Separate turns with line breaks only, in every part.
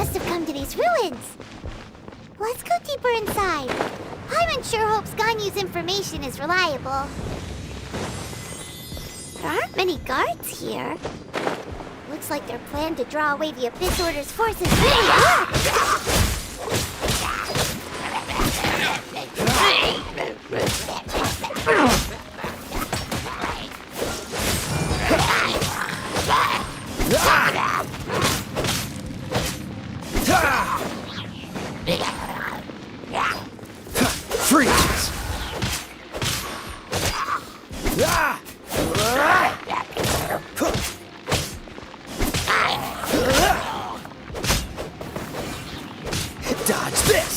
must have come to these ruins. Let's go deeper inside. I'm unsure Hope's Ganyu's information is reliable. There aren't many guards here. Looks like their plan to draw away the Abyss Order's forces really worked.
Freeze! Dodge this!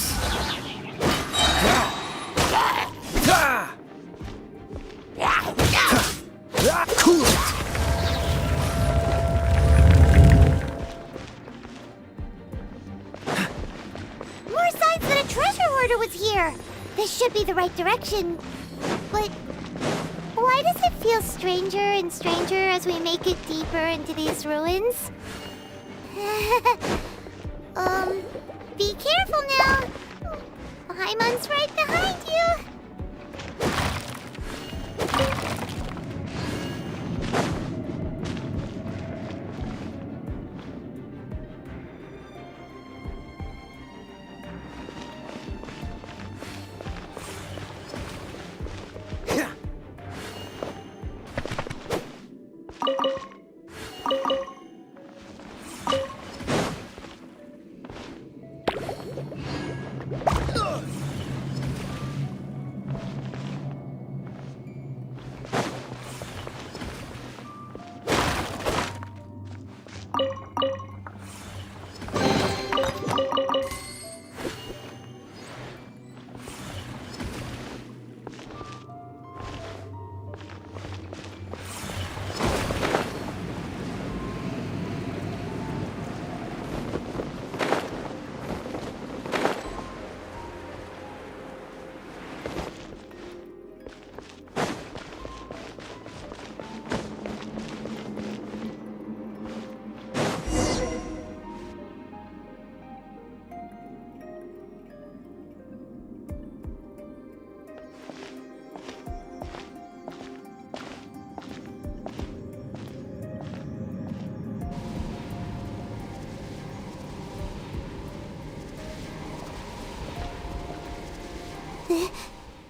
Cool it!
More signs that a treasure hoarder was here. This should be the right direction. But why does it feel stranger and stranger as we make it deeper into these ruins? Be careful now. Paimon's right behind you.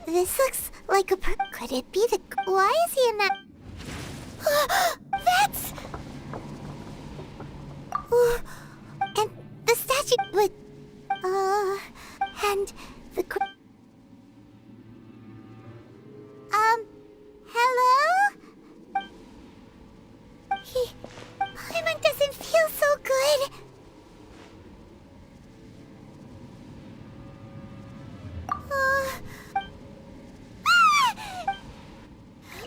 This looks like a could it be the... Why is he in that... That's... And the statue... But... And the... Hello? Paimon doesn't feel so good.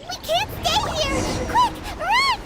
We can't stay here! Quick, run!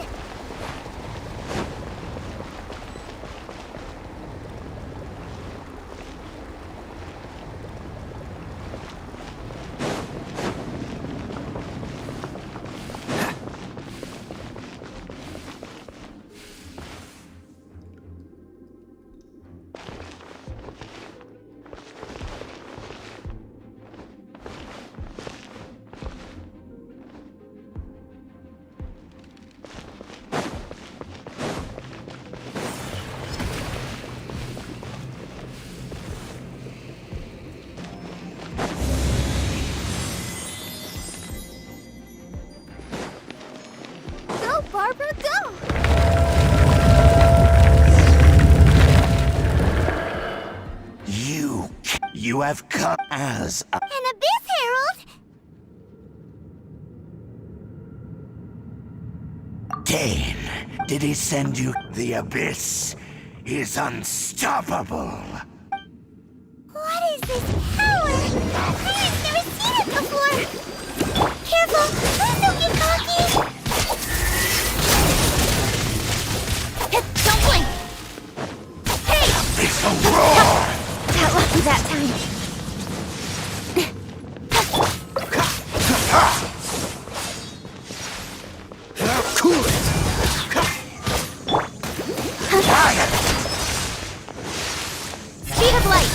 Barbara, go!
You have come as
An Abyss Herald?
Dane. Did he send you? The Abyss is unstoppable.
What is this power? I've never seen it before! Careful! Please don't get cocky! Don't blink! Hey!
It's a roar!
Got lucky that time.
Cool it!
of light!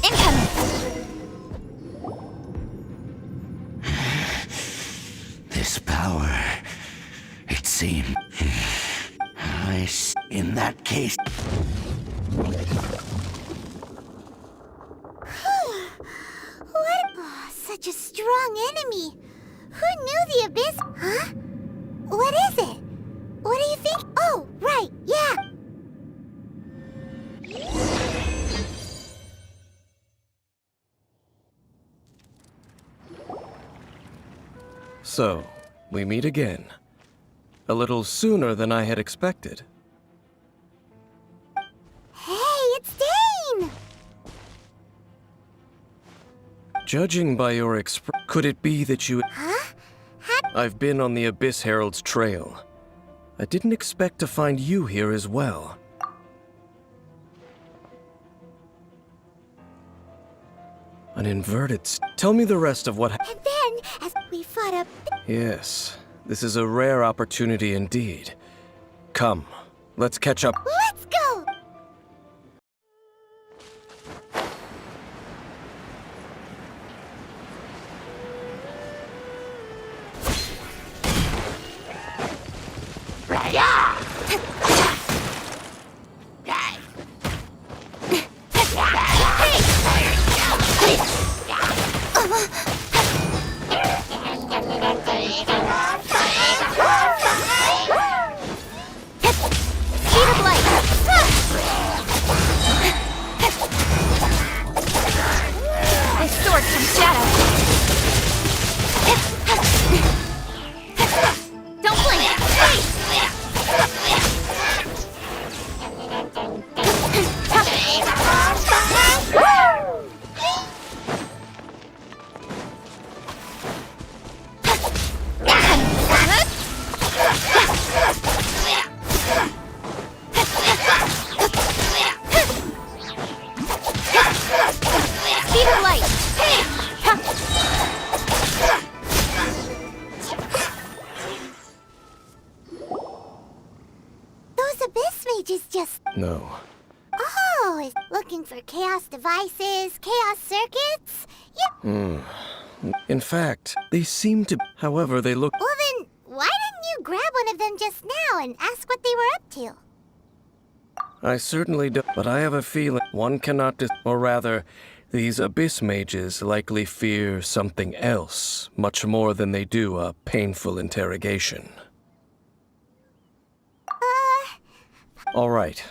Incoming!
This power, it seemed. In that case.
What? Oh, such a strong enemy! Who knew the abyss? Huh? What is it? What do you think? Oh, right, yeah!
So, we meet again. A little sooner than I had expected.
Hey, it's Dane!
Judging by your could it be that you...
Huh?
I've been on the Abyss Herald's trail. I didn't expect to find you here as well. An inverted... Tell me the rest of what...
And then, as we fought up...
Yes, this is a rare opportunity indeed. Come, let's catch up.
Let's go! Speed of light! My sword from shadow! Don't blink! Speed of light! Those abyss mages just...
No.
Oh, is looking for chaos devices, chaos circuits? Yeah.
In fact, they seem to... However, they look...
Well then, why didn't you grab one of them just now and ask what they were up to?
I certainly don't, but I have a feeling one cannot or rather, these abyss mages likely fear something else, much more than they do a painful interrogation. All right.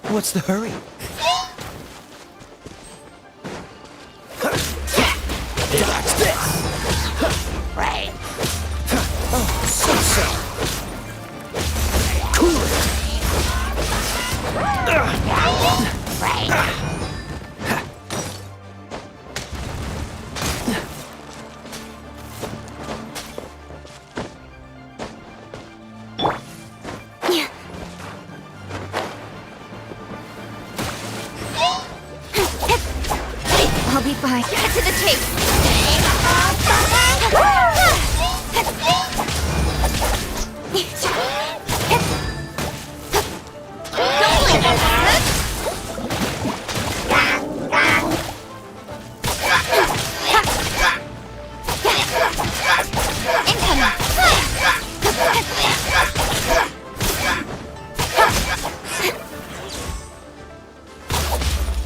What's the hurry? Dodge this!
Right.
Oh, so. Cool it!
Right.
I'll be fine. Get to the chase!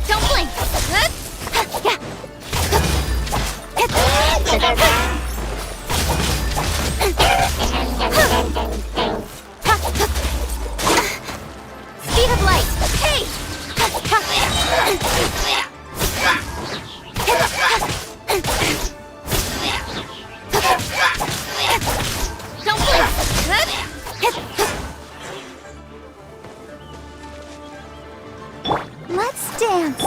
Don't blink! Don't blink! Speed of light. Hey! Don't blink. Let's dance.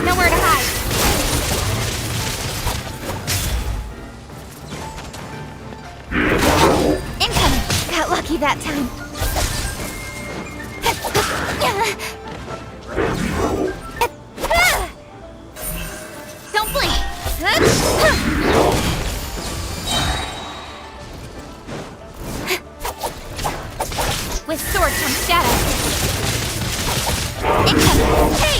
Nowhere to hide. Incoming. Got lucky that time. Don't blink. With sword comes shadow. Incoming. Hey!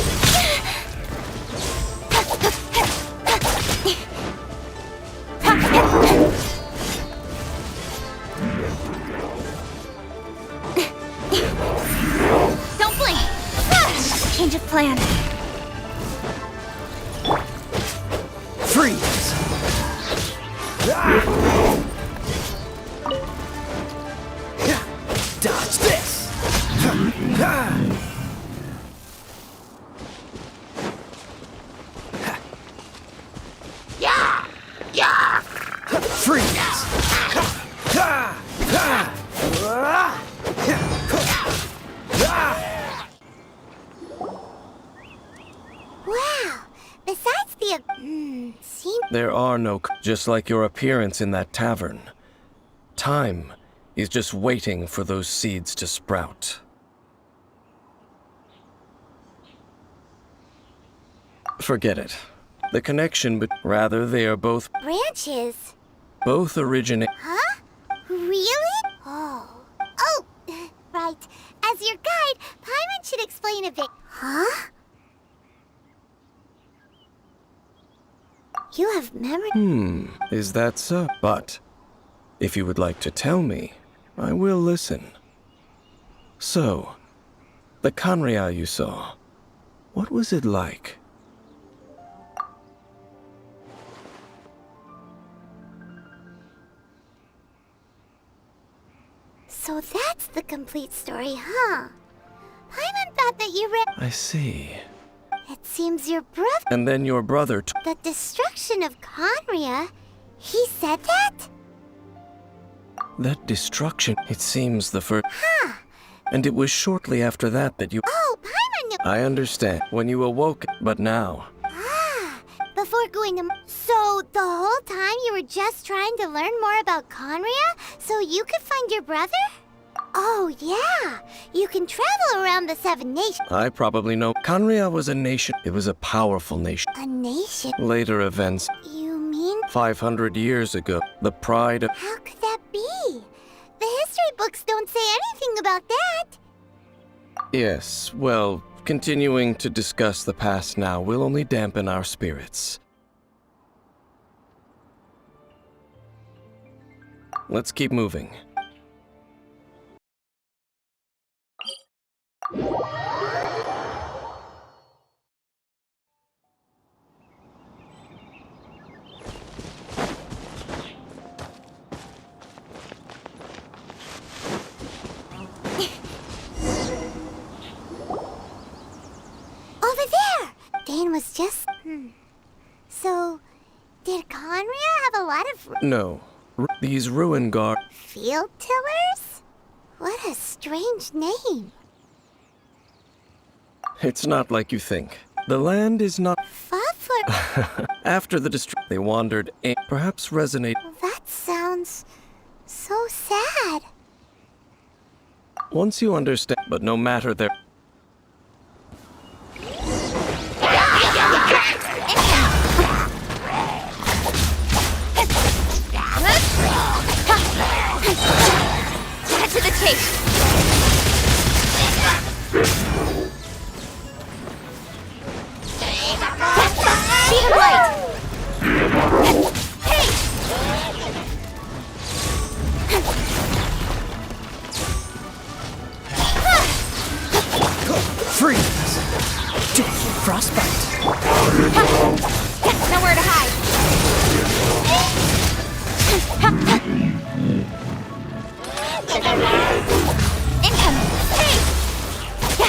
Don't blink. Change of plan.
Freeze! Dodge this! Freeze!
Wow. Besides the scene.
There are no just like your appearance in that tavern. Time is just waiting for those seeds to sprout. Forget it. The connection, but rather they are both
Branches.
originate.
Huh? Really? Oh. Oh, right. As your guide, Paimon should explain a bit. Huh? You have memory.
Is that so? But if you would like to tell me, I will listen. So, the Kanria you saw, what was it like?
So that's the complete story, huh? Paimon thought that you read.
I see.
It seems your brother.
And then your brother
The destruction of Conria. He said that?
that destruction, it seems the first.
Huh.
And it was shortly after that that you.
Oh, Paimon knew.
I understand. When you awoke, but now.
Before going to. So the whole time you were just trying to learn more about Conria so you could find your brother? Oh, yeah. You can travel around the 7 nations.
I probably know. Kanria was a nation. It was a powerful nation.
A nation?
Later events,
You mean?
500 years ago, the pride of.
How could that be? The history books don't say anything about that.
Yes, well, continuing to discuss the past now will only dampen our spirits. Let's keep moving.
Over there! Dane was just. So, did Conria have a lot of
No, these ruin guard.
field tillers? What a strange name.
It's not like you think. The land is not.
Fought for.
After the they wandered, perhaps resonate.
That sounds so sad.
Once you understand, but no matter their.
Cut to the chase. Speed of light. Hey!
Frostbite.
Nowhere to hide. Incoming. Hey!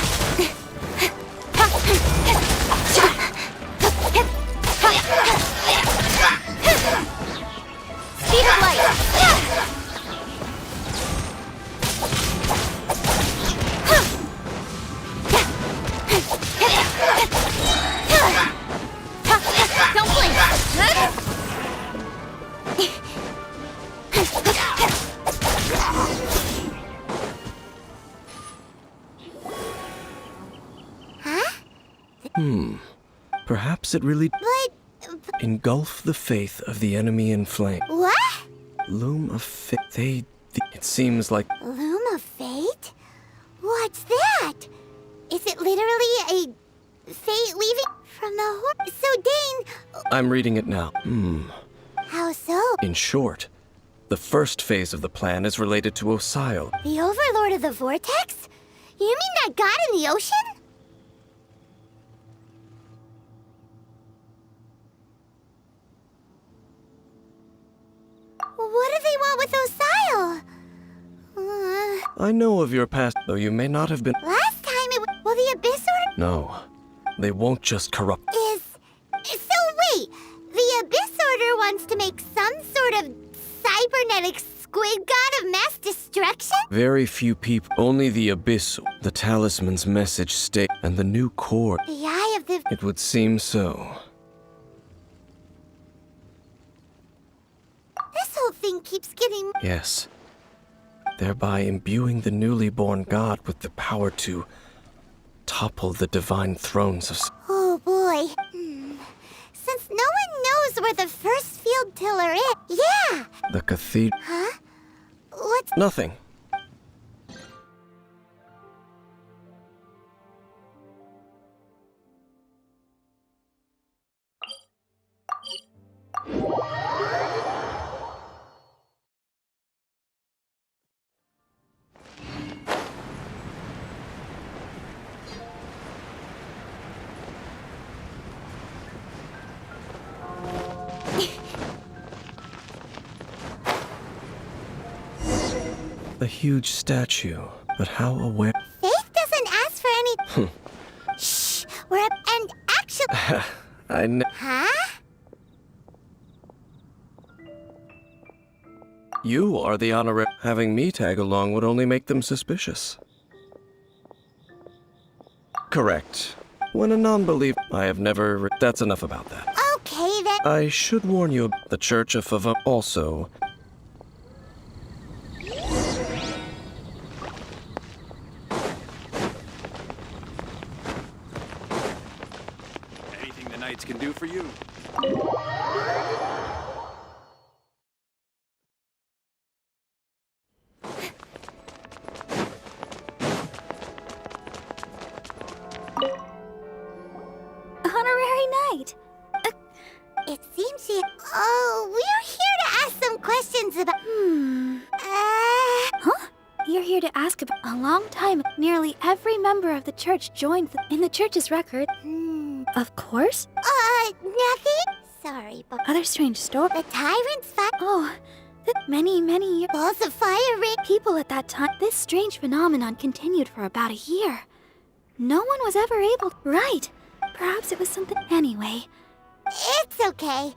Speed of light. Don't blink.
Perhaps it really
But
engulf the faith of the enemy in flame.
what?
Loom of faith. It seems like
Loom of fate? What's that? Is it literally a fate leaving from the horse? So Dane,
I'm reading it now.
how so?
In short, the first phase of the plan is related to Osile.
The overlord of the vortex? You mean that god in the ocean? What do they want with Osile?
I know of your past, though you may not have been.
Last time it was... Well, the Abyss Order
No, they won't just corrupt.
is... So wait, the Abyss Order wants to make some sort of cybernetic squid god of mass destruction?
Very few people. Only the Abyss, the talisman's message stay, and the new core.
The Eye of the...
It would seem so.
This whole thing keeps getting...
Yes. Thereby imbuing the newly born god with the power to topple the divine thrones of.
Oh boy. Since no one knows where the first field tiller is... Yeah!
The cathedral.
Huh? What's...
Nothing. A huge statue, but how aware?
Faith doesn't ask for any... Shh! We're up... And actually... Huh?
You are the honorary. Having me tag along would only make them suspicious. Correct. When a non-believer, I have never. That's enough about that.
Okay then.
I should warn you. The Church of Favon also.
Anything the Knights can do for you.
Honorary Knight. It seems you... Oh, we're here to ask some questions about...
Huh? You're here to ask about a long time. Nearly every member of the church joined in the church's record. Of course.
Nothing? Sorry, but...
Other strange story.
The tyrant's fight...
Oh, many years.
Balls of fire ring...
People at that time. This strange phenomenon continued for about a year. No one was ever able. Right. Perhaps it was something. Anyway.
It's okay.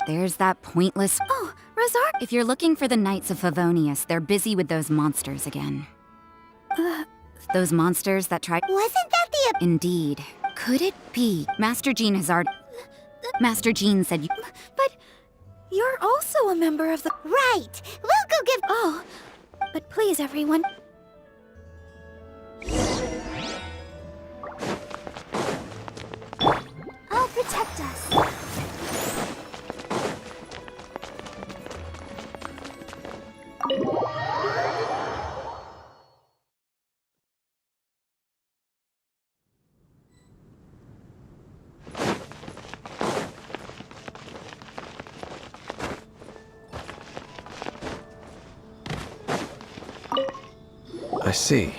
There's that pointless...
Oh, Razar.
If you're looking for the Knights of Favonius, they're busy with those monsters again. Those monsters that tried...
Wasn't that the...
Indeed. Could it be? Master Jean has already... Master Jean said you...
But you're also a member of the...
Right. We'll go give...
Oh, but please, everyone.
I'll protect us.
I see.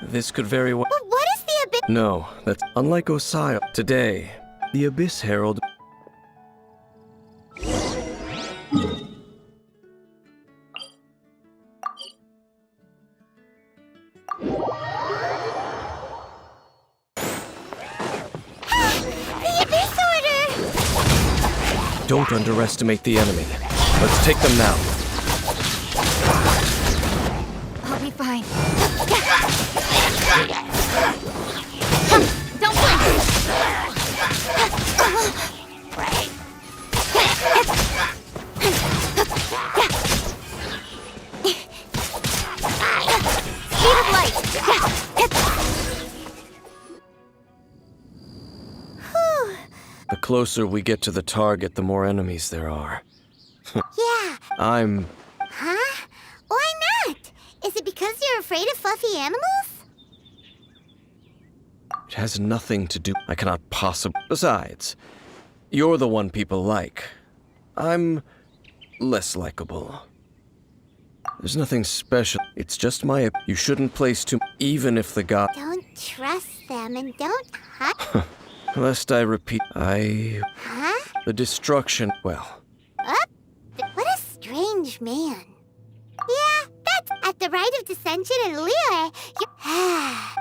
This could very well.
But what is the
No, that's unlike Osai. Today, the Abyss Herald.
The Abyss Order!
Don't underestimate the enemy. Let's take them now.
I'll be fine. Don't blink! Speed of light!
The closer we get to the target, the more enemies there are.
Yeah.
I'm...
Huh? Why not? Is it because you're afraid of fluffy animals?
It has nothing to do... I cannot possibly... Besides, you're the one people like. I'm... less likable. There's nothing special. It's just my... You shouldn't place too... Even if the god...
Don't trust them and don't hurt.
Lest I repeat,
Huh?
The destruction... Well,
What a strange man. Yeah, that's at the rite of dissension in Liyue.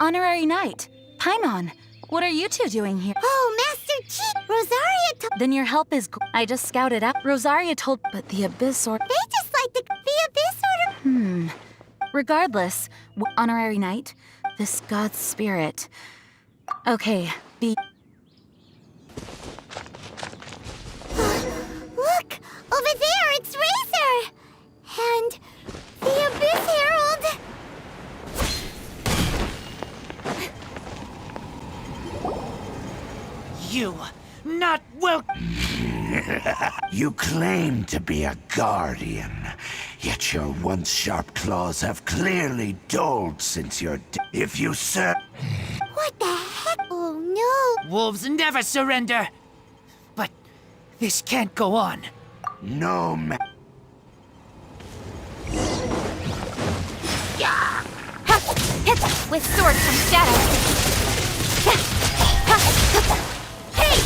Honorary Knight, Paimon, what are you two doing here?
Oh, Master Chi! Rosaria told...
Then your help is I just scouted out. Rosaria told, but the Abyss Order...
They just like the Abyss Order...
Regardless, Honorary Knight, this god's spirit... Okay, be...
Look! Over there, it's Razor! And the Abyss Herald!
You, not well.
You claim to be a guardian, yet your once sharp claws have clearly dulled since your if you serve...
What the heck? Oh no!
Wolves never surrender. But this can't go on.
No ma...
With swords from shadows. Hey!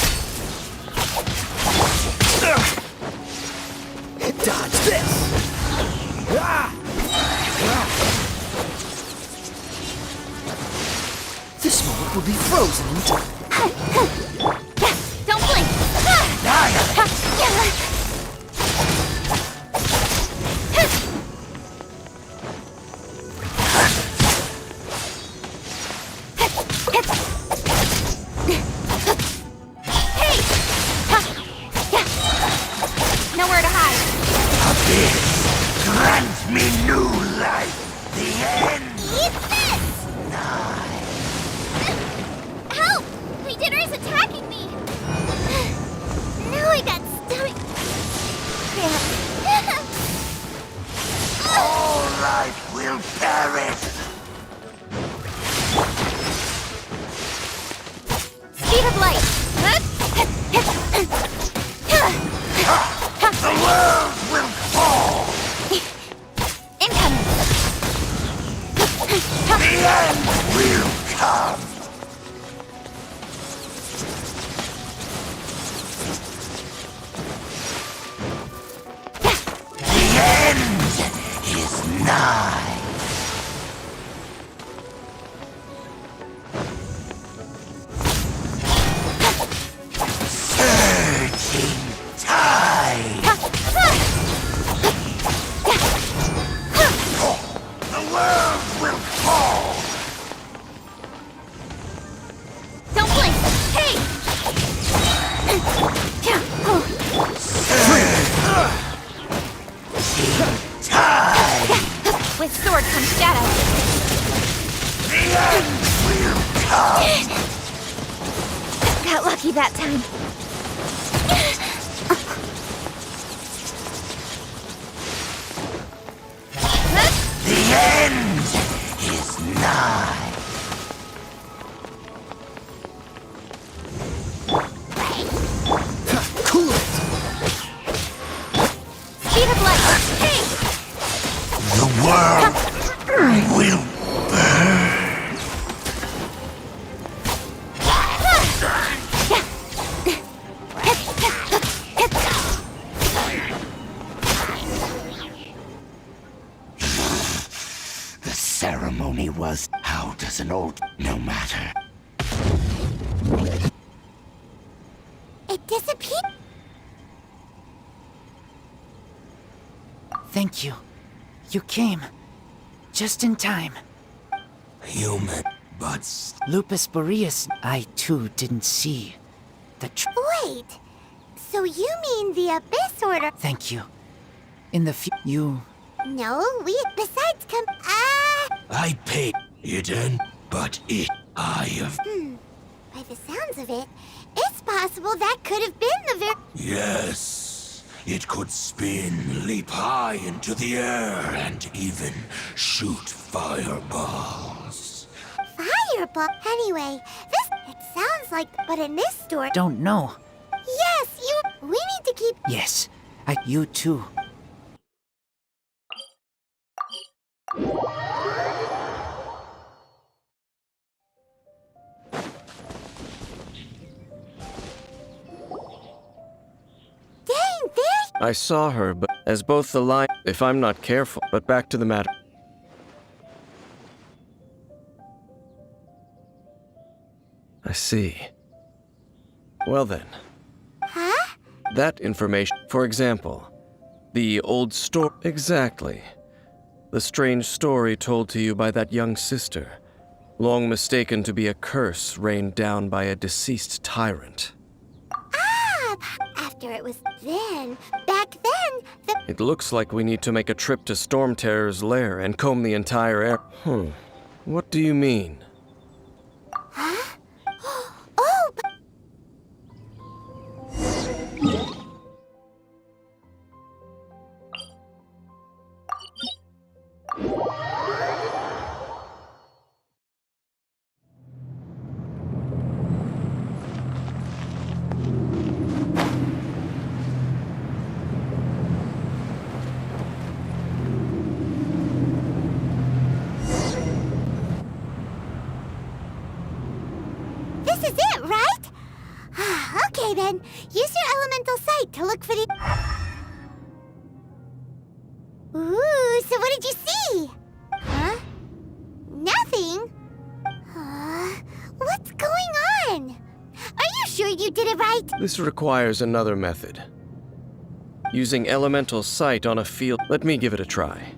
Dodge this. This moment will be frozen in time.
Don't blink! Nowhere to hide.
Abyss, grant me new life. The end.
Eat this! Help! Regener is attacking me! Now I got stomach...
All life will perish.
Speed of light.
The world will fall.
Incoming.
The end will come. The end is nigh. Surging tide. The world will fall.
Don't blink. Hey!
Tide.
With sword comes shadow.
The end will come.
Got lucky that time.
The end is nigh.
Cool it.
Speed of light. Hey!
The world will burn. because how does an old... No matter.
It disappeared.
Thank you. You came. Just in time.
Human, but...
Lupus Boreas, I too didn't see.
Wait. So you mean the Abyss Order?
Thank you. In the you...
No, we... Besides
I paid hidden, but it... I have...
By the sounds of it, it's possible that could have been the very...
Yes, it could spin, leap high into the air, and even shoot fireballs.
Fireball? Anyway, this... It sounds like... But in this story...
Don't know.
Yes, you... We need to keep...
Yes, you too.
Dang, there...
I saw her, but as both the line, if I'm not careful. But back to the matter. I see. Well then.
Huh?
That information, for example, the old story. Exactly. The strange story told to you by that young sister, long mistaken to be a curse rained down by a deceased tyrant.
Ah! After it was then... Back then, the...
It looks like we need to make a trip to Storm Terror's lair and comb the entire air. What do you mean?
Huh? Oh, but... This is it, right? Okay then, use your elemental sight to look for the... Ooh, so what did you see? Huh? Nothing? What's going on? Are you sure you did it right?
This requires another method. Using elemental sight on a field. Let me give it a try.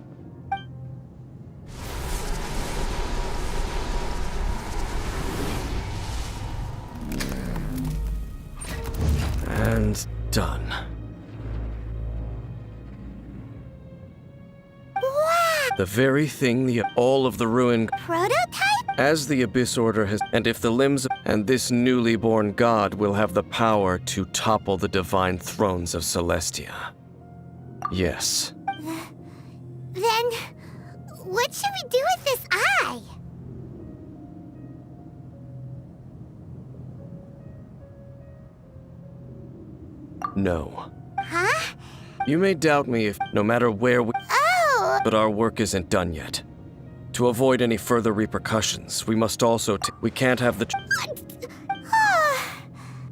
And done.
Wow!
The very thing all of the ruined...
Prototype?
As the Abyss Order has... And if the limbs... And this newly born god will have the power to topple the divine thrones of Celestia. Yes.
Then, what should we do with this eye?
No.
Huh?
You may doubt me if... No matter where we...
Oh!
But our work isn't done yet. To avoid any further repercussions, we must also... We can't have the...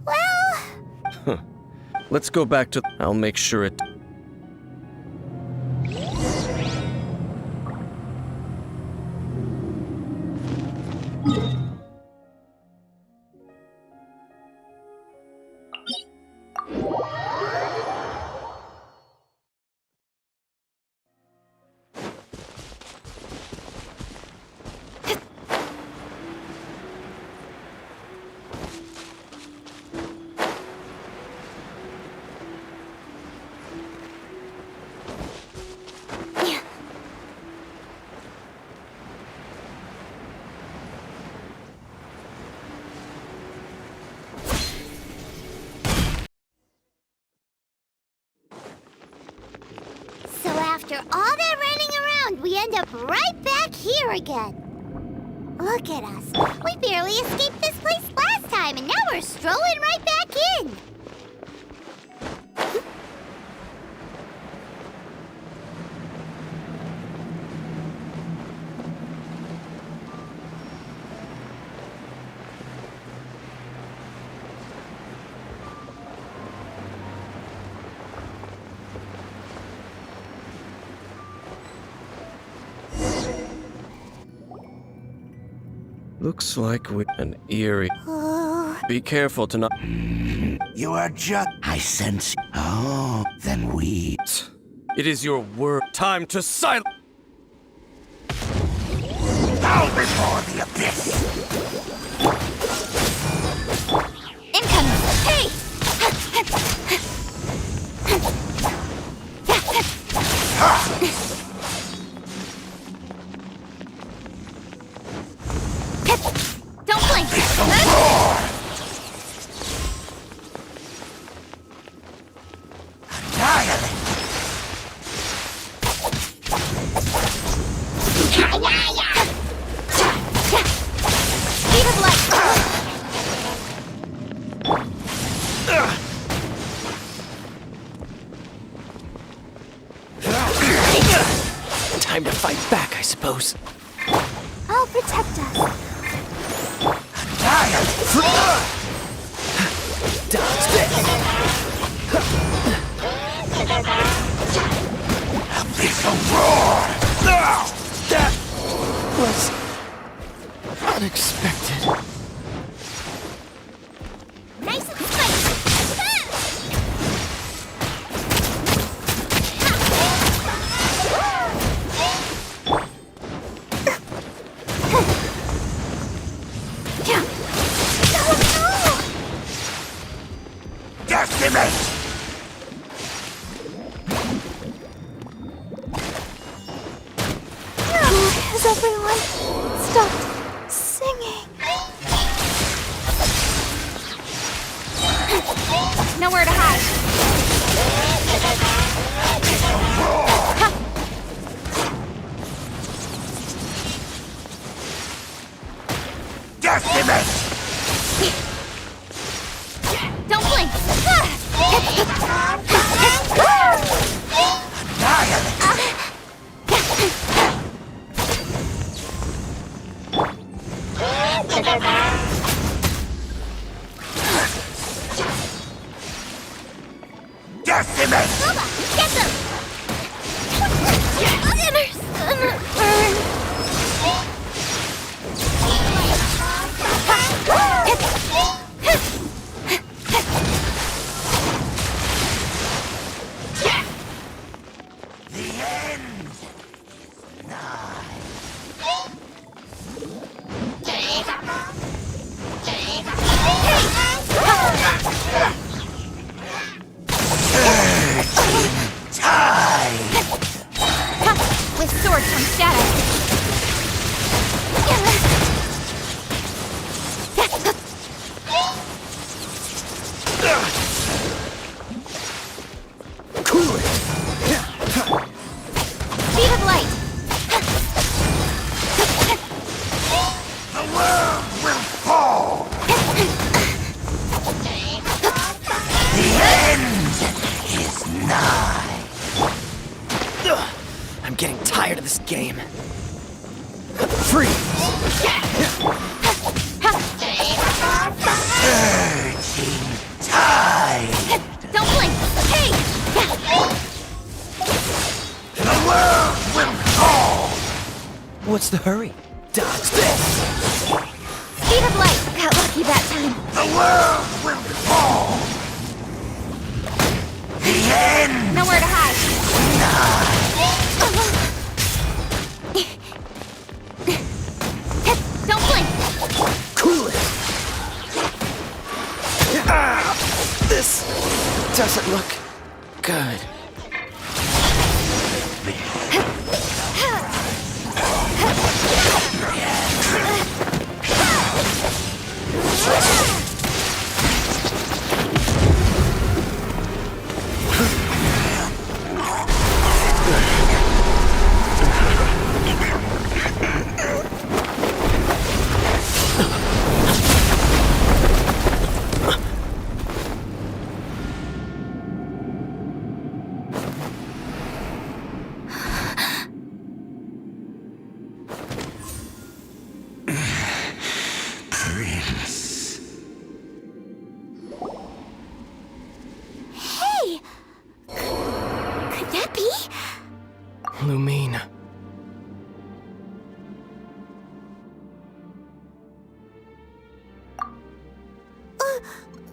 Well...
Let's go back to... I'll make sure it...
So after all that running around, we end up right back here again. Look at us. We barely escaped this place last time, and now we're strolling right back in.
Looks like an eerie. Be careful to not.
You are just... I sense... Oh, then we...
It is your word. Time to silence.
Bow before the abyss!
Incoming! Hey! Don't blink!
Annihilate!
Speed of light!
Time to fight back, I suppose.
I'll protect us.
Dodge this.
Abyssal roar!
That was unexpected.
Nice and spicy!
Decimate!
Has everyone stopped singing?
Nowhere to hide.
Decimate!
Don't blink.
Annihilate! Decimate!
Get them!
The end!
With sword comes shadow.
Cool it.
Speed of light.
The world will fall! The end is nigh!
Ugh, I'm getting tired of this game. Freeze!
Surging tide!
Don't blink. Hey!
The world will fall!
What's the hurry? Dodge this!
Speed of light. Got lucky that time.
The world will fall! The end!
Nowhere to hide. Don't blink.
Cool it! Ah, this doesn't look good.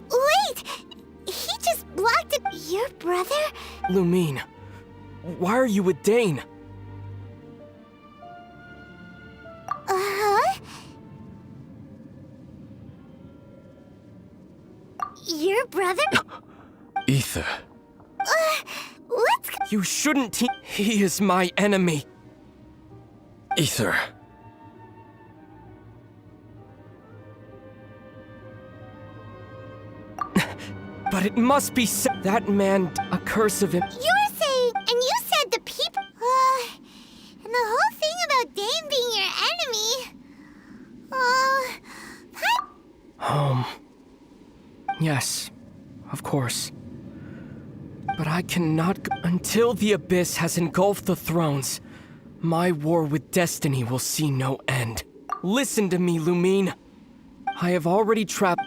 Wait! He just blocked it. Your brother?
Lumine, why are you with Dane?
Uh-huh. Your brother?
Ether.
What's...
You shouldn't he is my enemy.
Ether.
But it must be that man, a curse of him.
You're saying... And you said the people... and the whole thing about Dane being your enemy...
Yes, of course. But I cannot until the abyss has engulfed the thrones. My war with destiny will see no end. Listen to me, Lumine. I have already trapped...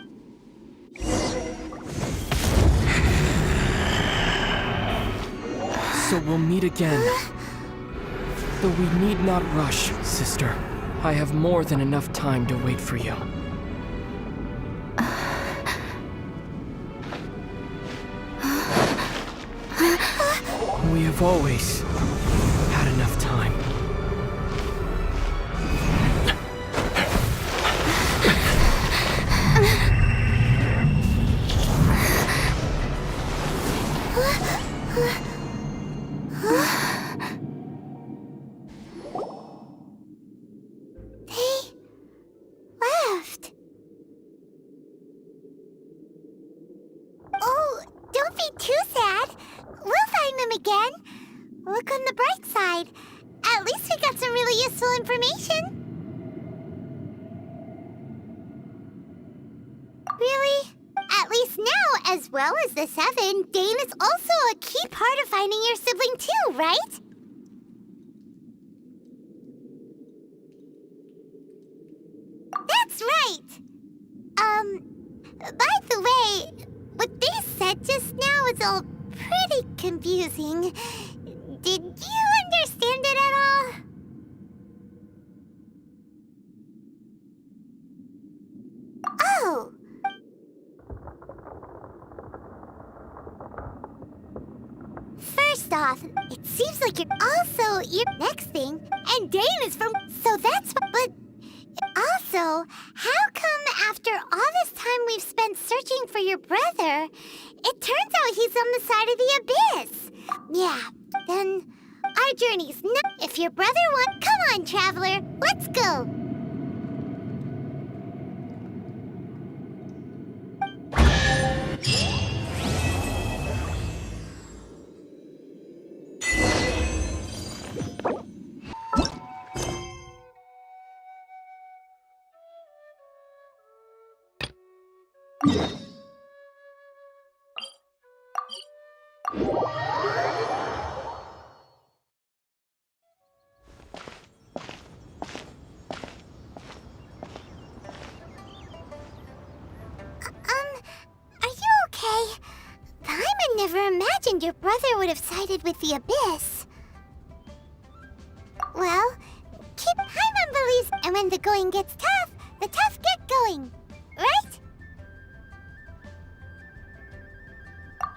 So we'll meet again. Though we need not rush, sister. I have more than enough time to wait for you. We have always had enough time.
They... left. Oh, don't be too sad. We'll find them again. Look on the bright side. At least we got some really useful information. Really? At least now, as well as the 7, Dane is also a key part of finding your sibling too, right? That's right! By the way, what they said just now is all pretty confusing. Did you understand it at all? Oh! First off, it seems like you're also your next thing, and Dane is from... So that's what... But also, how come after all this time we've spent searching for your brother, it turns out he's on the side of the abyss? Yeah, then our journey's not... If your brother wants... Come on, traveler, let's go! Are you okay? Paimon never imagined your brother would have sided with the abyss. Well, Paimon believes, and when the going gets tough, the tough get going, right?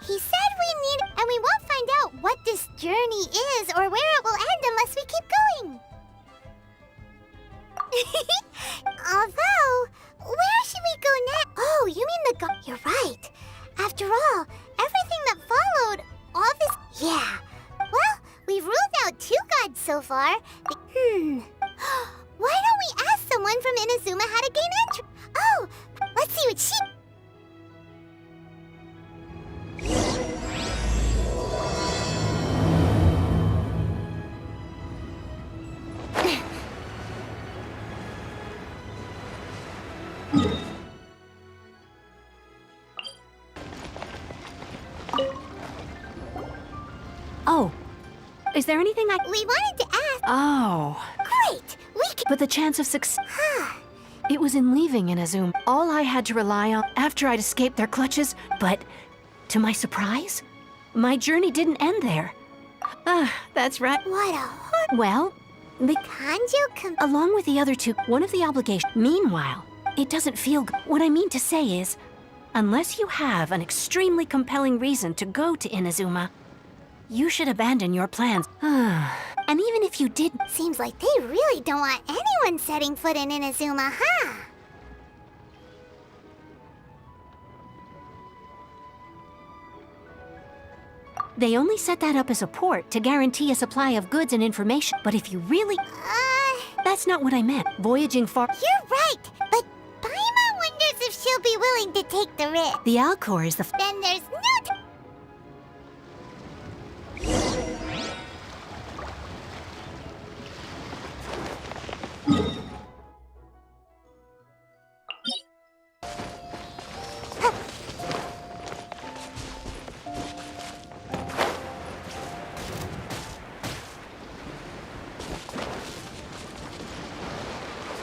He said we need, and we won't find out what this journey is or where it will end unless we keep going. Although, where should we go next? Oh, you mean the You're right. After all, everything that followed, all this... Yeah. Well, we've ruled out 2 gods so far. Why don't we ask someone from Inazuma how to gain entry? Oh, let's see what she...
Oh, is there anything I...
We wanted to ask...
Oh,
Great! We can...
but the chance of success... It was in leaving Inazuma. All I had to rely on after I'd escaped their clutches, but to my surprise, my journey didn't end there. That's right.
What a
Well,
Kanjo
along with the other 2, one of the obligations... Meanwhile, it doesn't feel good. What I mean to say is, Unless you have an extremely compelling reason to go to Inazuma, you should abandon your plans. And even if you did,
Seems like they really don't want anyone setting foot in Inazuma, huh?
they only set that up as a port to guarantee a supply of goods and information. But if you really... That's not what I meant. Voyaging far...
You're right, but Paimon wonders if she'll be willing to take the risk.
The Alcor is the...
Then there's no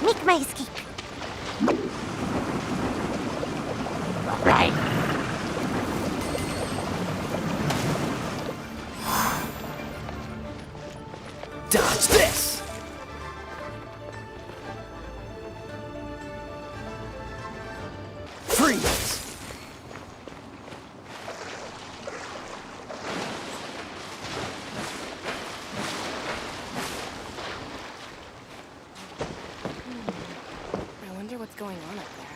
make my escape. Right.
Dodge this! Freeze!
I wonder what's going on up there.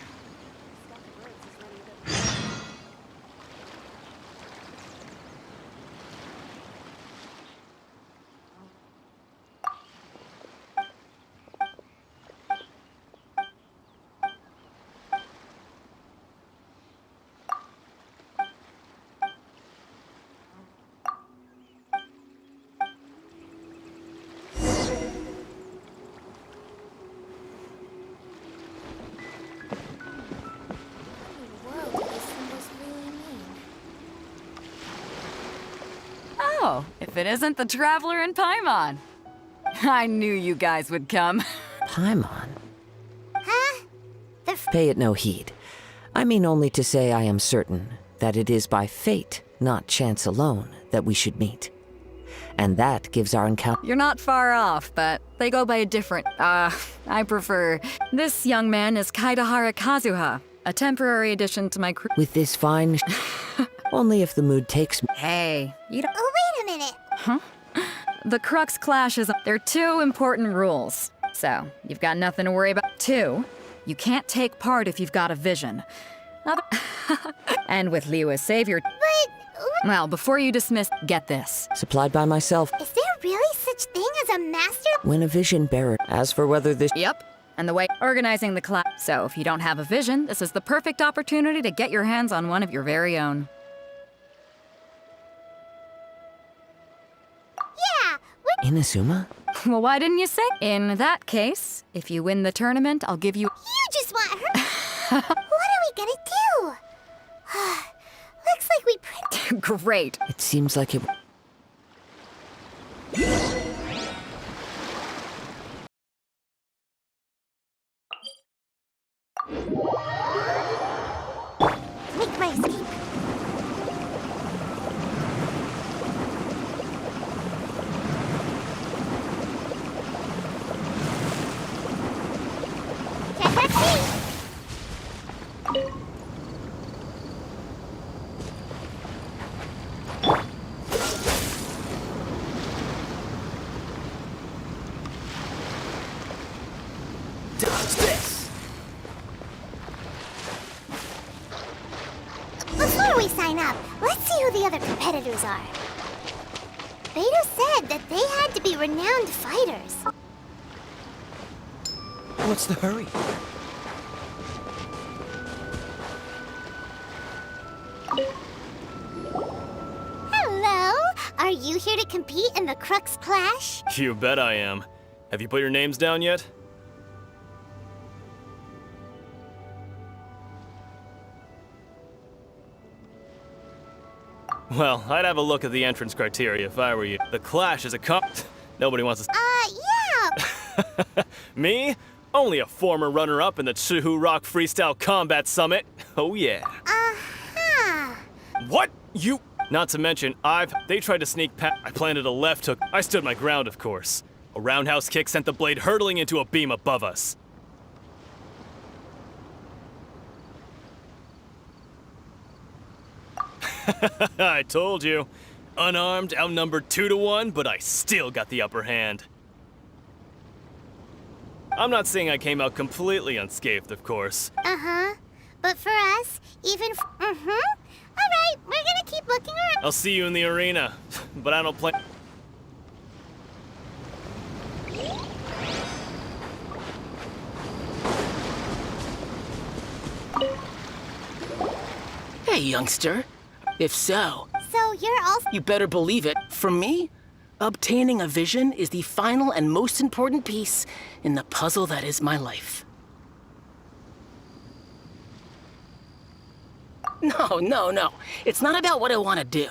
Oh, if it isn't the Traveler and Paimon. I knew you guys would come.
Paimon?
Huh?
Pay it no heed. I mean only to say I am certain that it is by fate, not chance alone, that we should meet. And that gives our encounter...
You're not far off, but they go by a different... I prefer... This young man is Kaidahara Kazuha, a temporary addition to my crew.
With this fine... only if the mood takes me.
Hey, you don't...
Oh, wait a minute.
Huh? The Crux clashes. There are two important rules. So, you've got nothing to worry about. 2, you can't take part if you've got a vision. And with Liu as savior...
But...
Well, before you dismiss, get this.
Supplied by myself.
Is there really such thing as a master?
When a vision bearer... As for whether this...
Yep. And the way organizing the class. So, if you don't have a vision, this is the perfect opportunity to get your hands on one of your very own.
Inazuma?
Well, why didn't you say? In that case, if you win the tournament, I'll give you...
You just want her... What are we gonna do? Looks like we
Great.
It seems like it...
Make my escape.
Dodge this!
Before we sign up, let's see who the other competitors are. Beto said that they had to be renowned fighters.
What's the hurry?
Hello? Are you here to compete in the Crux Clash?
You bet I am. Have you put your names down yet? Well, I'd have a look at the entrance criteria if I were you. The Clash is a Nobody wants to...
Yeah!
Me? Only a former runner-up in the Chihu Rock Freestyle Combat Summit. Oh yeah.
Uh-huh.
What? You... Not to mention, They tried to sneak past... I planted a left hook. I stood my ground, of course. A roundhouse kick sent the blade hurtling into a beam above us. I told you. Unarmed, outnumbered 2 to 1, but I still got the upper hand. I'm not saying I came out completely unscathed, of course.
Uh-huh. But for us, even Alright, we're gonna keep looking around.
I'll see you in the arena, but I don't play.
Hey, youngster. If so,
So you're also...
you better believe it. For me, obtaining a vision is the final and most important piece in the puzzle that is my life. No. It's not about what I want to do.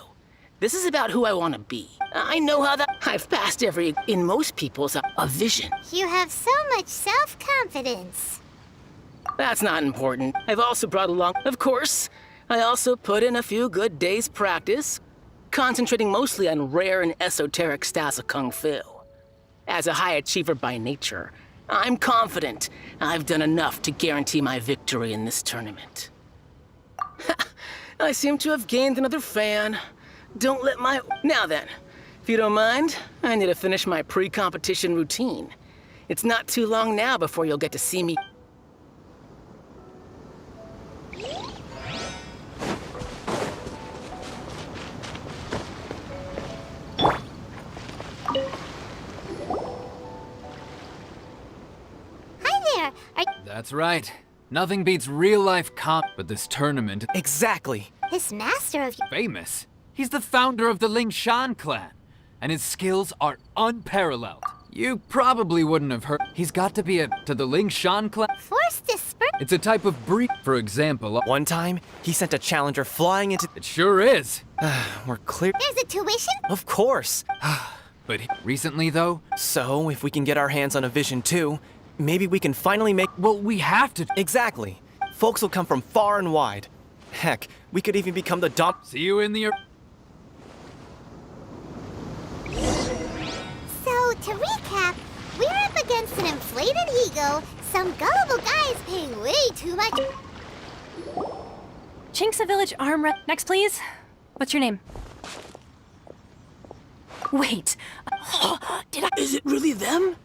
This is about who I want to be. I know how that... I've passed every... In most people's, a vision.
You have so much self-confidence.
That's not important. I've also brought along... Of course, I also put in a few good days' practice, concentrating mostly on rare and esoteric styles of Kung Fu. As a high achiever by nature, I'm confident I've done enough to guarantee my victory in this tournament. I seem to have gained another fan. Don't let my... Now then, if you don't mind, I need to finish my pre-competition routine. It's not too long now before you'll get to see me.
Hi there.
That's right. Nothing beats real-life but this tournament.
Exactly.
This master of...
Famous. He's the founder of the Ling Shan clan, and his skills are unparalleled. You probably wouldn't have heard. He's got to be to the Ling Shan clan.
Force disperse...
It's a type of breed. For example,
One time, he sent a challenger flying into...
It sure is.
We're clear...
There's a tuition?
Of course.
But recently, though...
So, if we can get our hands on a vision too, maybe we can finally make...
Well, we have to...
Exactly. Folks will come from far and wide. Heck, we could even become the
See you in the...
So, to recap, we're up against an inflated ego, some gullible guys paying way too much...
Chinksa Village Armor. Next, please. What's your name? Wait. Did I...
Is it really them?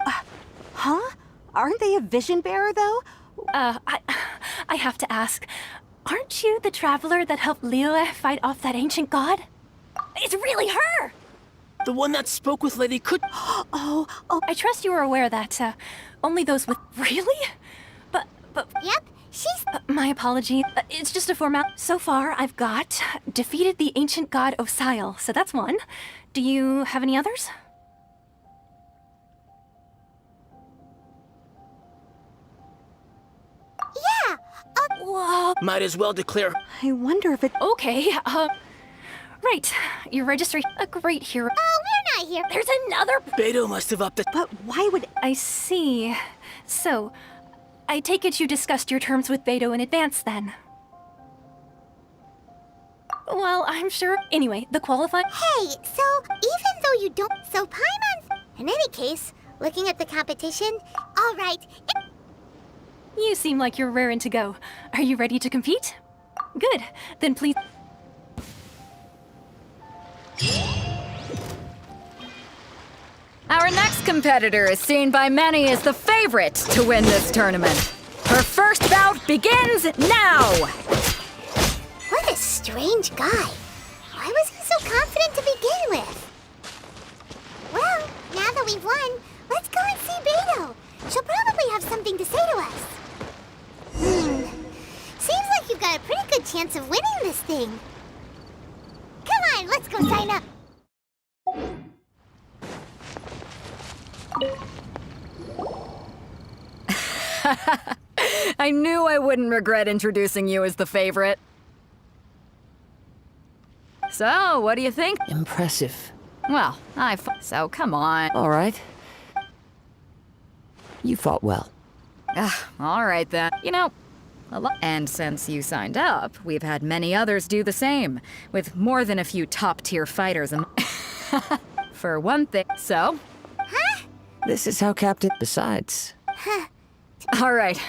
Huh? Aren't they a vision bearer, though?
I have to ask. Aren't you the traveler that helped Liyue fight off that ancient god? It's really her!
The one that spoke with Lady Kut...
Oh, I trust you were aware that, only those with... Really? But...
Yep, she's...
my apology. It's just a formal... So far, I've got... defeated the ancient god Osile, so that's one. Do you have any others?
Yeah!
Whoa.
Might as well declare...
I wonder if it...
Okay, right. Your registry... A great hero.
Oh, we're not here.
There's another...
Beidou must have upped the...
But why would...
I see. So, I take it you discussed your terms with Beidou in advance, then? Well, I'm sure... Anyway, the qualifying...
Hey, so, even though you don't... So, Paimon... In any case, looking at the competition... Alright,
You seem like you're raring to go. Are you ready to compete? Good. Then please...
Our next competitor is seen by many as the favorite to win this tournament. Her first bout begins now!
what a strange guy. Why was he so confident to begin with? Well, now that we've won, let's go and see Beidou. She'll probably have something to say to us. Seems like you've got a pretty good chance of winning this thing. Come on, let's go sign up.
I knew I wouldn't regret introducing you as the favorite. So, what do you think?
Impressive.
Well, so come on.
All right. You fought well.
All right then. You know, and since you signed up, we've had many others do the same, with more than a few top-tier fighters for one thing. So?
Huh?
This is how Captain... Besides...
All right,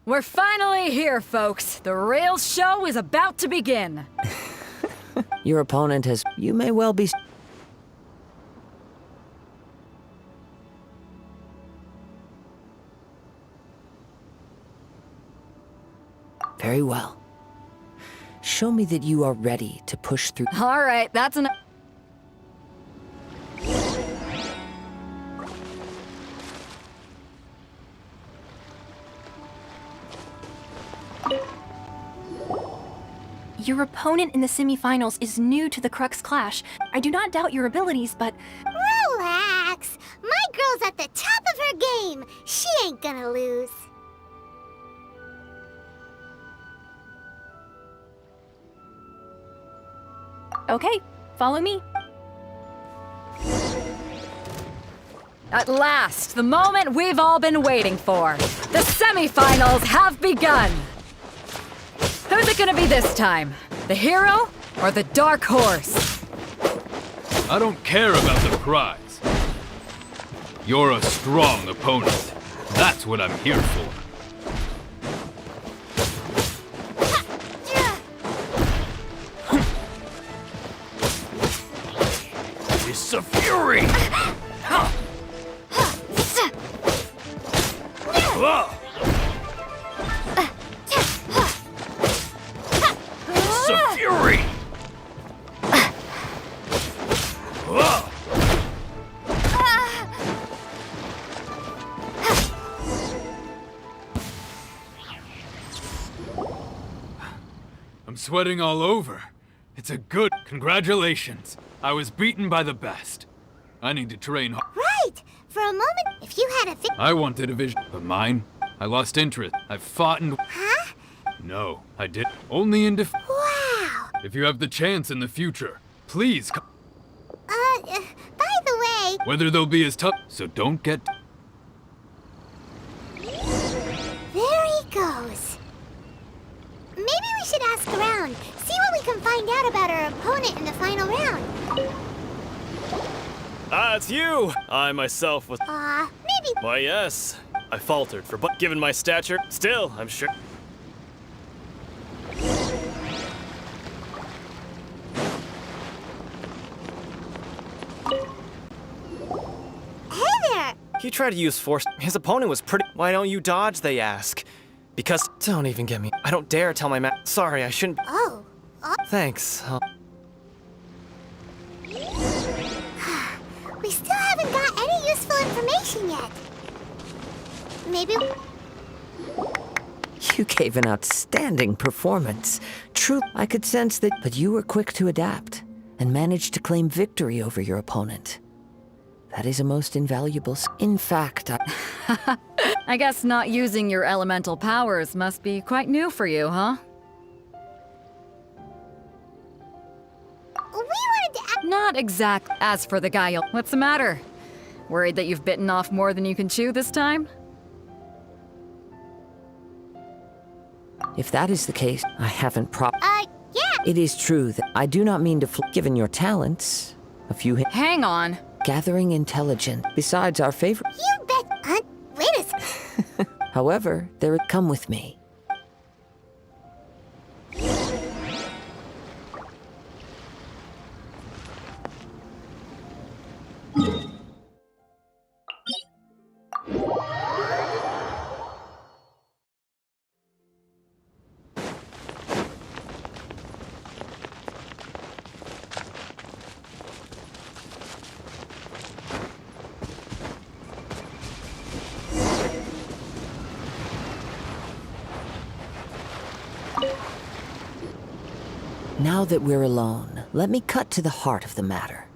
We're finally here, folks. The real show is about to begin.
Your opponent has... You may well be... Very well. Show me that you are ready to push through...
All right, that's enough.
Your opponent in the semifinals is new to the Crux Clash. I do not doubt your abilities, but...
Relax! My girl's at the top of her game! She ain't gonna lose.
Okay, follow me.
At last, the moment we've all been waiting for. The semifinals have begun. Who's it gonna be this time? The hero or the dark horse?
I don't care about the prize. You're a strong opponent. That's what I'm here for.
It's a fury! It's a fury!
I'm sweating all over. It's a good... Congratulations. I was beaten by the best. I need to train hard.
Right! For a moment, if you had a
I wanted a vision, but mine? I lost interest. I've fought and...
Huh?
No, I did. Only in
Wow!
If you have the chance in the future, please come.
By the way...
Whether they'll be as tough, so don't get...
There he goes. Maybe we should ask around, see what we can find out about our opponent in the final round.
Ah, it's you! I myself was...
Maybe...
Why, yes. I faltered but given my stature, still, I'm sure...
Hey there!
He tried to use force. His opponent was pretty... Why don't you dodge, they ask. Because... Don't even get me. I don't dare tell my Sorry, I shouldn't...
Oh.
Thanks.
We still haven't got any useful information yet. Maybe...
You gave an outstanding performance. True, I could sense that, but you were quick to adapt and managed to claim victory over your opponent. That is a most invaluable... In fact,
I guess not using your elemental powers must be quite new for you, huh?
We wanted to...
Not exact. As for the guy, what's the matter? Worried that you've bitten off more than you can chew this time?
if that is the case, I haven't
yeah!
It is true that I do not mean to given your talents. A few
Hang on.
Gathering intelligence, besides our favorite...
You bet... wait a second.
However, come with me. Now that we're alone, let me cut to the heart of the matter.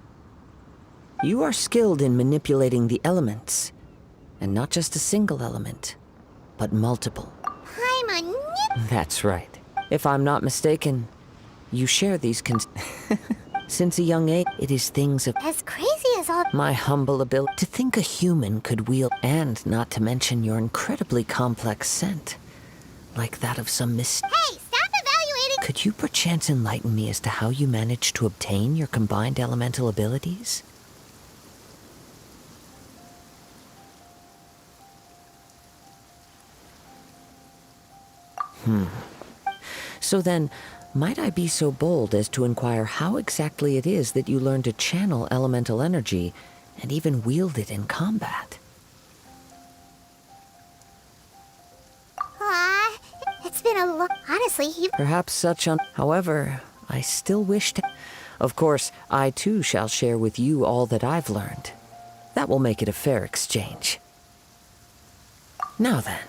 You are skilled in manipulating the elements, and not just a single element, but multiple.
I'm a
That's right. If I'm not mistaken, you share these Since a young age, it is things of
as crazy as all...
My humble ability to think a human could wield, and not to mention your incredibly complex scent, like that of some
Hey, stop evaluating!
Could you perchance enlighten me as to how you managed to obtain your combined elemental abilities? So then, might I be so bold as to inquire how exactly it is that you learn to channel elemental energy and even wield it in combat?
It's been a long... Honestly,
Perhaps such However, I still wish to... Of course, I too shall share with you all that I've learned. That will make it a fair exchange. Now then.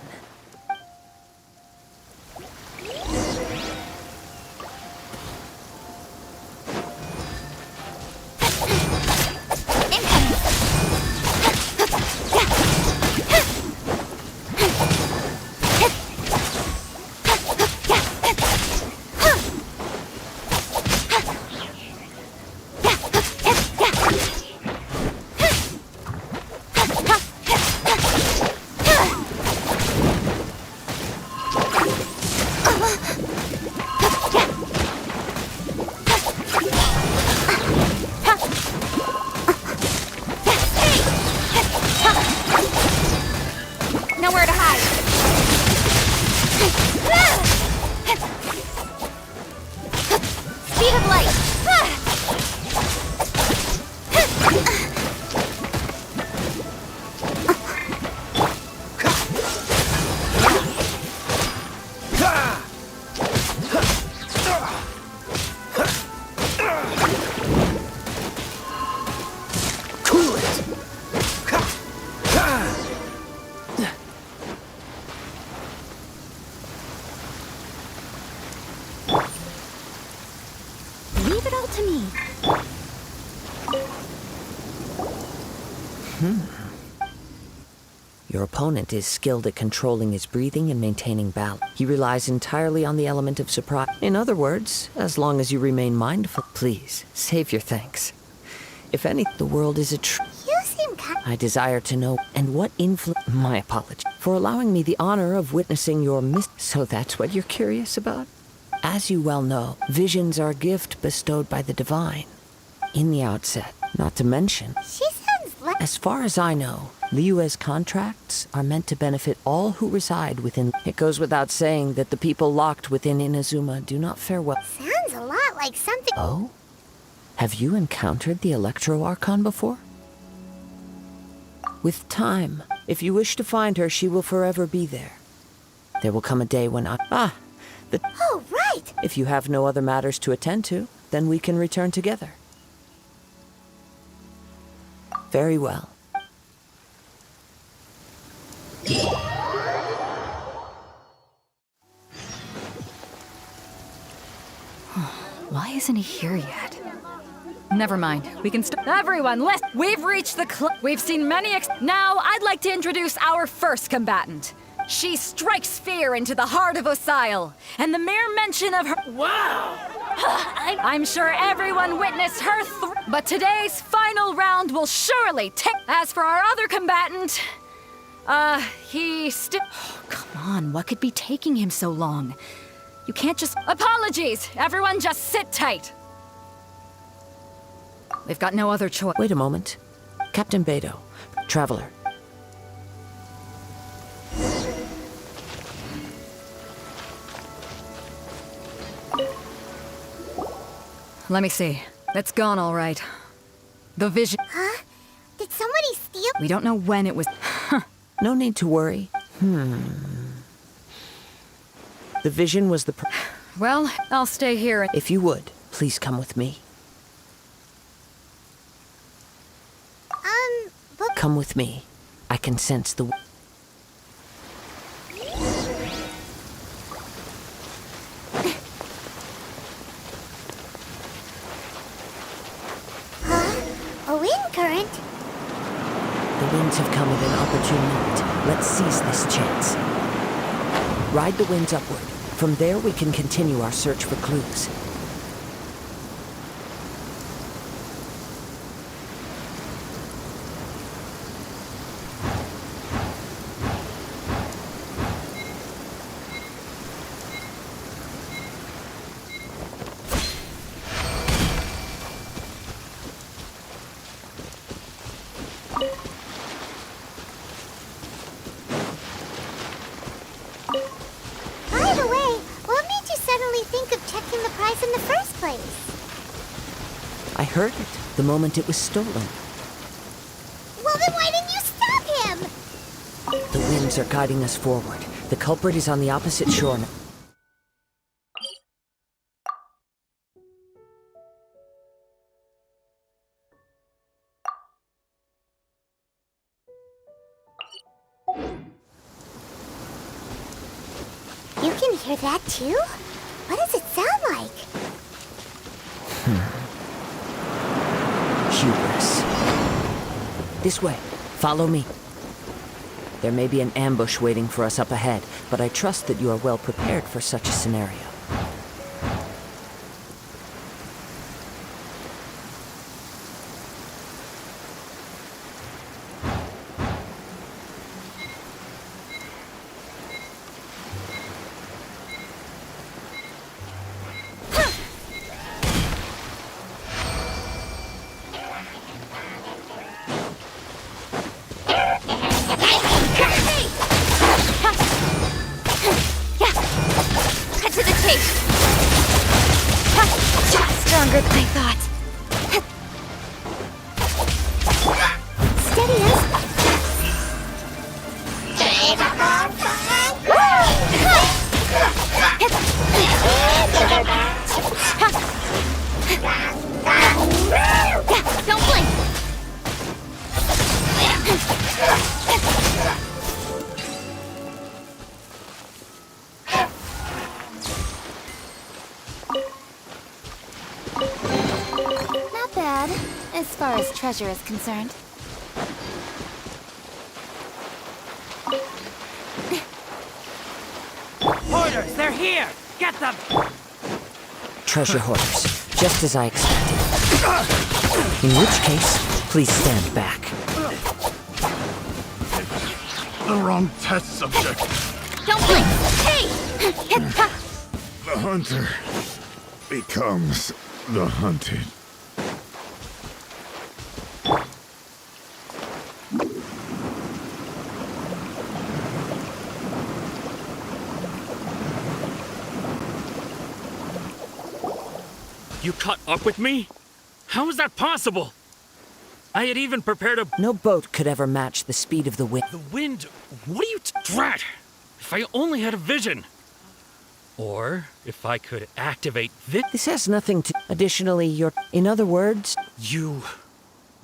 nowhere to hide. Speed of light.
Leave it all to me.
Your opponent is skilled at controlling his breathing and maintaining balance. He relies entirely on the element of surprise. In other words, as long as you remain mindful, please, save your thanks. If any, the world is a
You seem kind.
I desire to know, and what influence... My apology for allowing me the honor of witnessing your So that's what you're curious about? As you well know, visions are a gift bestowed by the divine. In the outset, not to mention...
She sounds like...
As far as I know, Liyue's contracts are meant to benefit all who reside within... It goes without saying that the people locked within Inazuma do not fare well.
Sounds a lot like something...
Oh? Have you encountered the Electro Archon before? With time, if you wish to find her, she will forever be there. There will come a day when
Oh, right!
If you have no other matters to attend to, then we can return together. Very well.
Why isn't he here yet? Never mind. We can Everyone, listen! We've reached the We've seen many Now, I'd like to introduce our first combatant. She strikes fear into the heart of Osile, and the mere mention of her— Wow! I'm sure everyone witnessed her but today's final round will surely take— As for our other combatant, he still— Come on, what could be taking him so long? You can't just— Apologies! Everyone just sit tight! They've got no other choice.
Wait a moment. Captain Beidou, Traveler.
Let me see. It's gone all right. The vision...
Huh? Did somebody steal...
We don't know when it was...
No need to worry. The vision was the...
Well, I'll stay here.
If you would, please come with me.
But...
Come with me. I can sense the...
A wind current?
The winds have come at an opportune moment. Let's seize this chance. Ride the winds upward. From there, we can continue our search for clues.
By the way, prize in the first place?
I heard it the moment it was stolen.
Well, then why didn't you stop him?
The winds are guiding us forward. The culprit is on the opposite shore now.
You can hear that too? What does it sound like?
Hubris. This way. Follow me. There may be an ambush waiting for us up ahead, but I trust that you are well prepared for such a scenario.
Stronger than I thought. Steady us. Don't blink. Not bad, as far as treasure is concerned.
Hoarders, they're here! Get them!
Treasure hoarders, just as I expected. In which case, please stand back.
The wrong test subject.
Don't blink! Hey!
The hunter becomes the hunted.
You caught up with me? How is that possible? I had even prepared a...
No boat could ever match the speed of the wind.
The wind? What are you... Drat! If I only had a vision. Or if I could activate this...
This has nothing to... Additionally, you're... In other words...
You...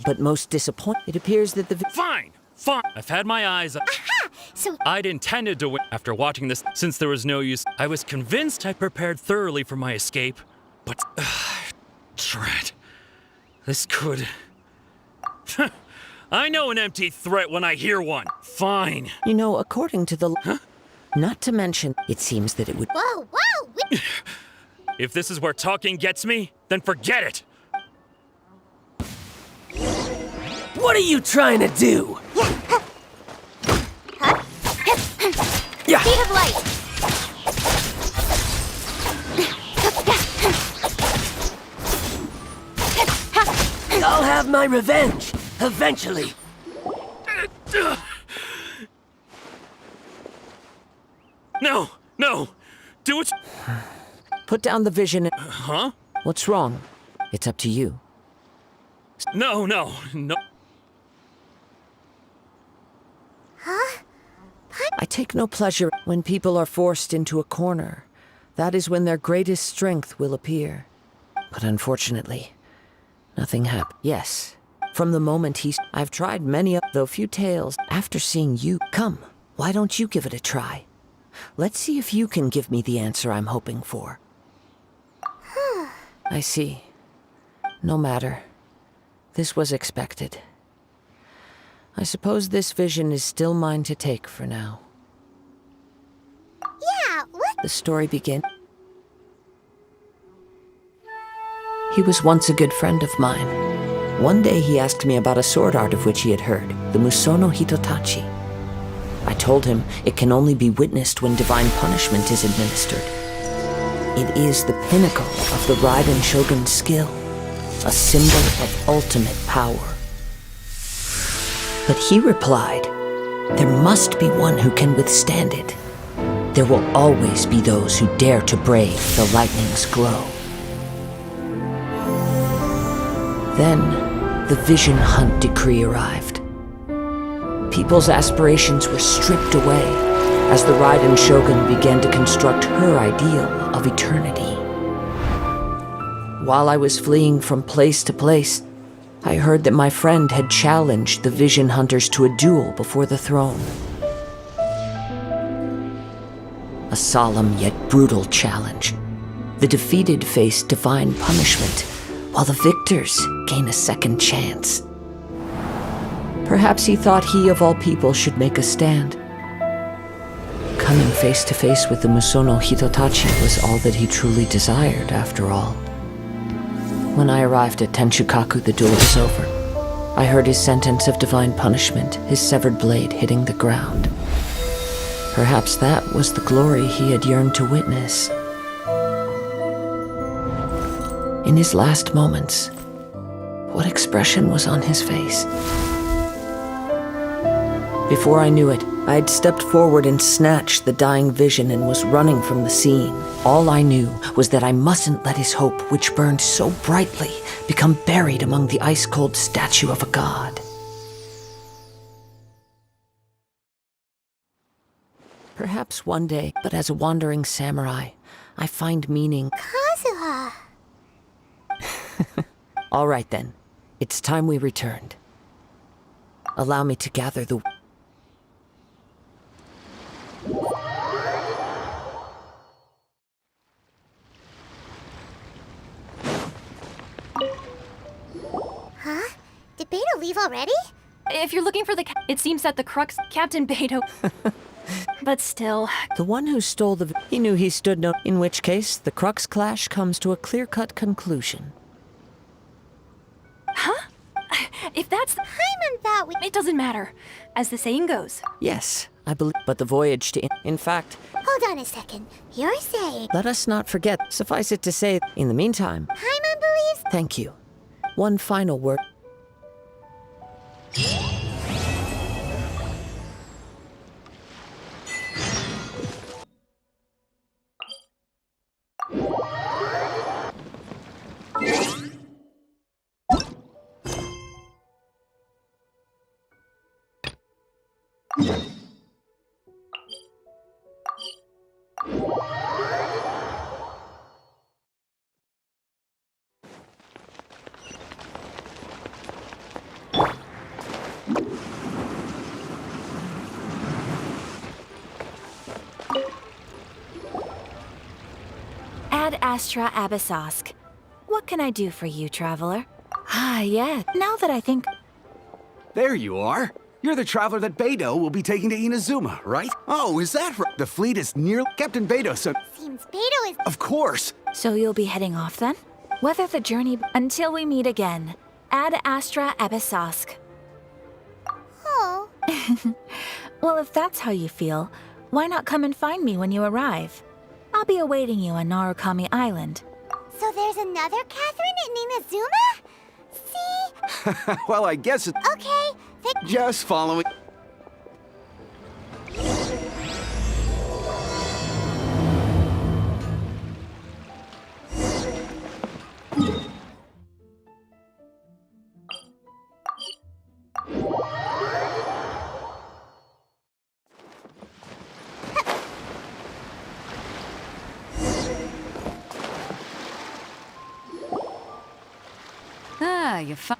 But most disappointing, it appears that the...
Fine! Fine! I've had my eyes...
Aha! So...
I'd intended to win. After watching this, since there was no use, I was convinced I prepared thoroughly for my escape. But... Drat. This could... I know an empty threat when I hear one. Fine.
You know, according to the... Huh? Not to mention, it seems that it would...
Whoa, whoa!
If this is where talking gets me, then forget it.
What are you trying to do?
Yeah. Speed of light!
I'll have my revenge, eventually.
No, no, do it.
Put down the vision.
Huh?
What's wrong? It's up to you.
No.
Huh?
I take no pleasure when people are forced into a corner. That is when their greatest strength will appear. But unfortunately, nothing happened. Yes, from the moment I've tried many, though few tales. After seeing you, come, why don't you give it a try? Let's see if you can give me the answer I'm hoping for. I see. No matter. This was expected. I suppose this vision is still mine to take for now.
Yeah, what?
The story begins. He was once a good friend of mine. One day he asked me about a sword art of which he had heard, the Musono Hitotachi. I told him it can only be witnessed when divine punishment is administered. It is the pinnacle of the Raiden Shogun's skill, a symbol of ultimate power. But he replied, there must be one who can withstand it. There will always be those who dare to brave the lightning's glow. Then, the Vision Hunt decree arrived. People's aspirations were stripped away as the Raiden Shogun began to construct her ideal of eternity. While I was fleeing from place to place, I heard that my friend had challenged the Vision Hunters to a duel before the throne. A solemn yet brutal challenge. The defeated face divine punishment, while the victors gain a second chance. Perhaps he thought he of all people should make a stand. Coming face to face with the Musono Hitotachi was all that he truly desired, after all. When I arrived at Tenshukaku, the duel was over. I heard his sentence of divine punishment, his severed blade hitting the ground. Perhaps that was the glory he had yearned to witness. In his last moments, what expression was on his face? Before I knew it, I had stepped forward and snatched the dying vision and was running from the scene. All I knew was that I mustn't let his hope, which burned so brightly, become buried among the ice-cold statue of a god. Perhaps one day, but as a wandering samurai, I find meaning.
Kazuha!
All right then, it's time we returned. Allow me to gather the...
Huh? Did Beto leave already?
If you're looking for it seems that the crux, Captain Beto. But still...
The one who stole the... He knew he stood no... In which case, the crux clash comes to a clear-cut conclusion.
Huh? If that's...
I meant that we...
It doesn't matter. As the saying goes.
Yes, I believe... But the voyage to... In fact...
Hold on a second. You're saying...
Let us not forget. Suffice it to say, in the meantime...
Paimon believes...
Thank you. One final word...
Ad Astra Abyssosk. What can I do for you, traveler? Ah, yeah. Now that I think...
There you are. You're the traveler that Beto will be taking to Inazuma, right? Oh, is that right? The fleet is near Captain Beto, so...
Seems Beto is...
Of course.
So you'll be heading off then? Weather the journey until we meet again. Ad Astra Abyssosk.
Oh.
Well, if that's how you feel, why not come and find me when you arrive? I'll be awaiting you on Narukami Island.
So there's another Catherine in Inazuma? See?
Well, I guess it's...
Okay,
just following...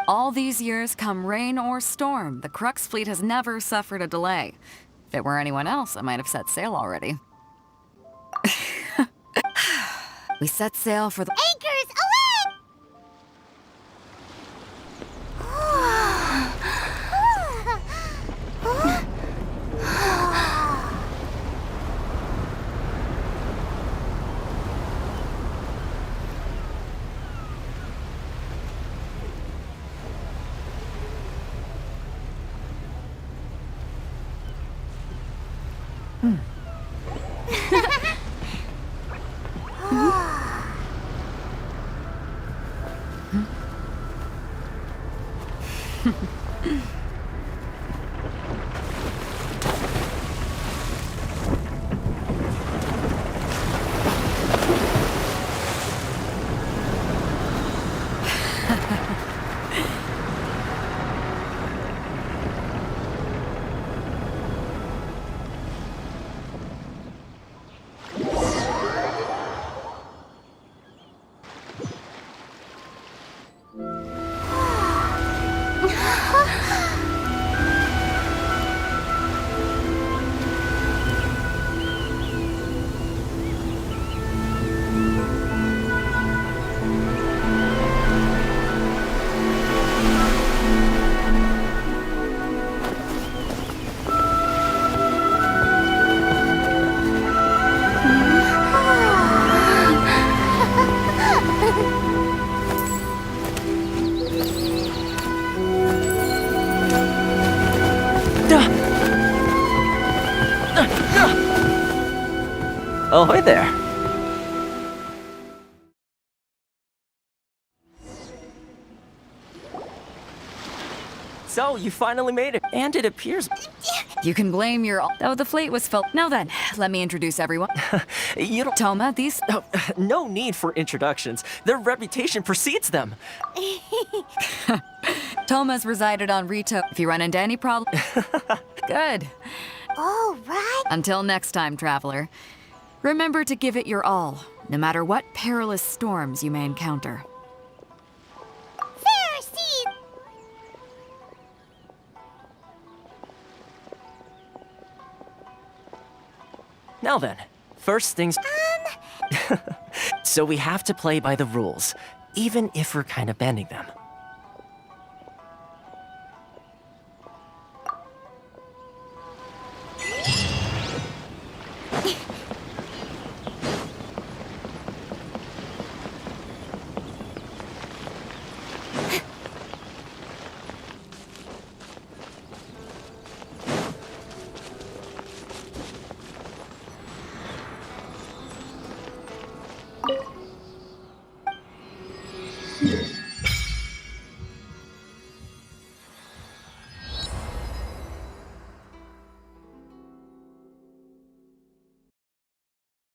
All these years, come rain or storm, the Crux fleet has never suffered a delay. If it were anyone else, I might have set sail already. We set sail for the...
Anchors, away!
Ahoy there. So, you finally made it, and it appears...
You can blame your... Though the fleet was full... Now then, let me introduce everyone.
You don't...
Toma, these...
Oh, no need for introductions. Their reputation precedes them.
Toma's resided on Rito. If you run into any problem... Good.
All right.
Until next time, traveler. Remember to give it your all, no matter what perilous storms you may encounter.
Now then, first things... So we have to play by the rules, even if we're kind of bending them.
Yeah.